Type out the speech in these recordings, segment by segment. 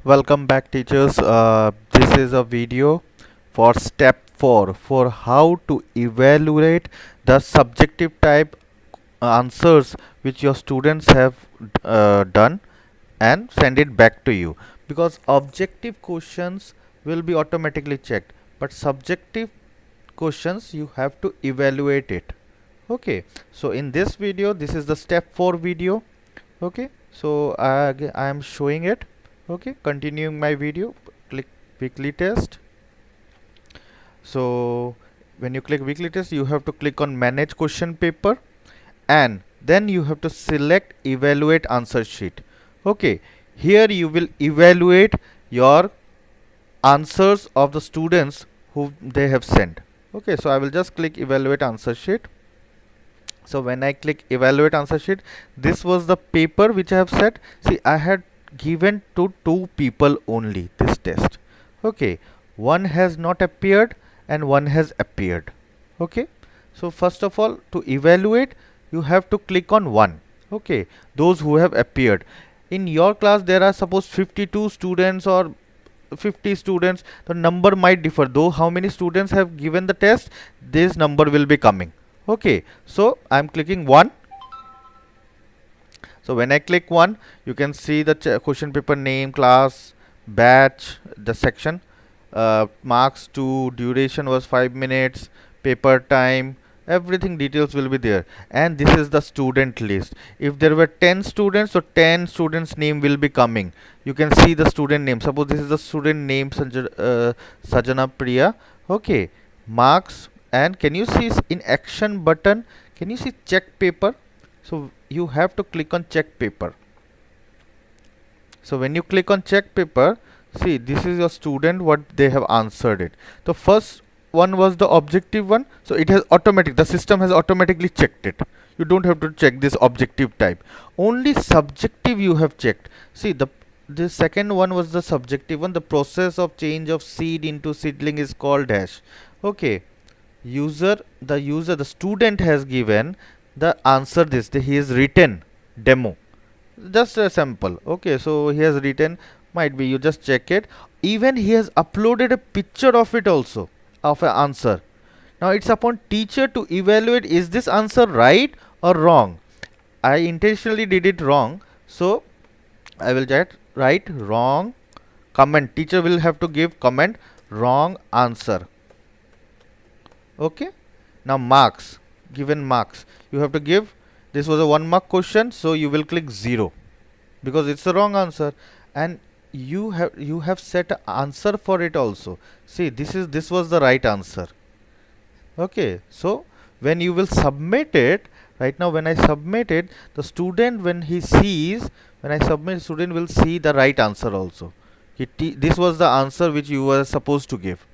Welcome back, teachers. This is a video for step 4 for how to evaluate the subjective type answers which your students have done and send it back to you, because objective questions will be automatically checked, but subjective questions you have to evaluate it. Okay, so in this video, this is the step 4 video. Okay, so I am showing it. Okay, continuing my video, click weekly test. So when you click weekly test, you have to click on manage question paper, and then you have to select evaluate answer sheet. Okay, here you will evaluate your answers of the students who they have sent. Okay, so I will just click evaluate answer sheet. So when I click evaluate answer sheet, this was the paper which I have set. See, I had given to two people only this test. Okay, one has not appeared and one has appeared. Okay, so first of all, to evaluate, you have to click on one. Okay, those who have appeared. In your class there are suppose 52 students or 50 students, the number might differ. Though how many students have given the test, this number will be coming. Okay, so I'm clicking 1. So when I click 1, you can see the question paper name, class, batch, the section, marks 2, duration was 5 minutes, paper time, everything details will be there. And this is the student list. If there were 10 students, so 10 students name will be coming. You can see the student name. Suppose this is the student name, Sajana Priya. Okay, marks, and can you see in action button, can you see check paper? So you have to click on check paper. So when you click on check paper, see, this is your student, what they have answered it. The first one was the objective one, so it has automatic, the system has automatically checked it. You don't have to check this objective type, only subjective you have checked. See, the second one was the subjective one. The process of change of seed into seedling is called dash. Okay, the student has given the answer. He has written demo, just a sample. Okay, so he has written, might be you just check it. Even he has uploaded a picture of it also, of an answer. Now it's upon teacher to evaluate, is this answer right or wrong. I intentionally did it wrong, so I will just write wrong comment. Teacher will have to give comment wrong answer. Okay, now marks, given marks, you have to give, this was a 1 mark question, so you will click 0 because it's the wrong answer. And you have set an answer for it also. See, this was the right answer. Okay, so when you will submit it, right now when I submit it, the student, when he sees, when I submit, student will see the right answer also. This was the answer which you were supposed to give.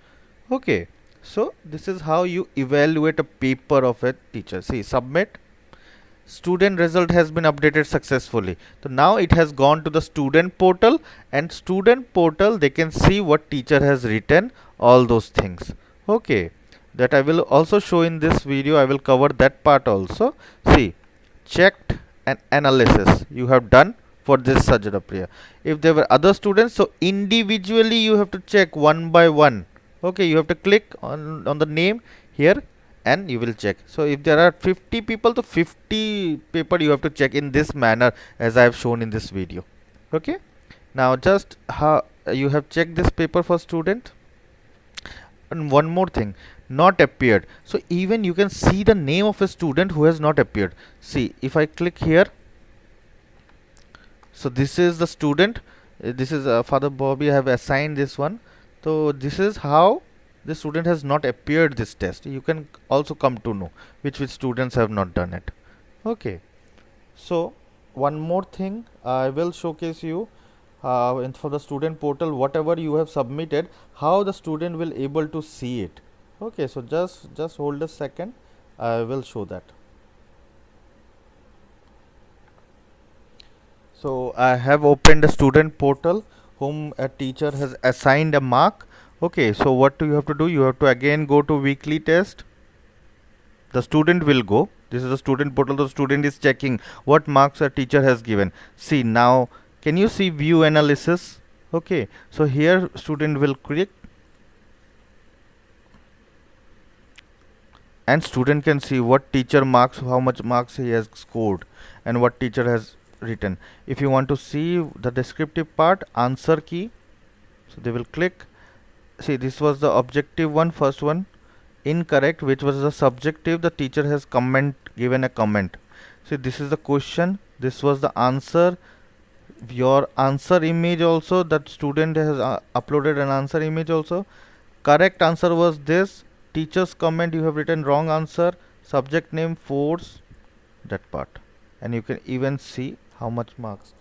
Okay, so this is how you evaluate a paper of a teacher. See, submit, student result has been updated successfully. So now it has gone to the student portal, and student portal they can see what teacher has written, all those things. Okay, that I will also show in this video. I will cover that part also. See, checked and analysis you have done for this Sajana Priya. If there were other students, so individually you have to check one by one. Okay, you have to click on the name here and you will check. So if there are 50 people, to 50 paper you have to check in this manner as I have shown in this video. Okay, now just how you have checked this paper for student. And one more thing, not appeared. So even you can see the name of a student who has not appeared. See, if I click here, so this is the student, this is Father Bobby. I have assigned this one. So this is how the student has not appeared this test. You can also come to know which students have not done it. Okay, so one more thing I will showcase you for the student portal, whatever you have submitted, how the student will able to see it. Okay, so just hold a second, I will show that. So I have opened the student portal whom a teacher has assigned a mark. Okay, so what do you have to do? You have to again go to weekly test. The student will go. This is the student portal. The student is checking what marks a teacher has given. See, now can you see view analysis? Okay, so here student will click and student can see what teacher marks, how much marks he has scored and what teacher has written. If you want to see the descriptive part, answer key, so they will click. See, this was the objective one, first one. Incorrect, which was the subjective, the teacher has given a comment. See, this is the question, this was the answer, your answer image also, that student has uploaded an answer image also. Correct answer was this, teacher's comment, you have written wrong answer, subject name force, that part, and you can even see how much marks.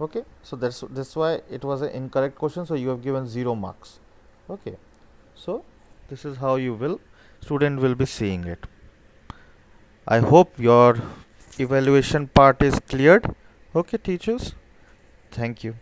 Okay, so that's why it was an incorrect question, so you have given 0 marks. Okay, so this is how you will, student will be seeing it. I hope your evaluation part is cleared. Okay, teachers, thank you.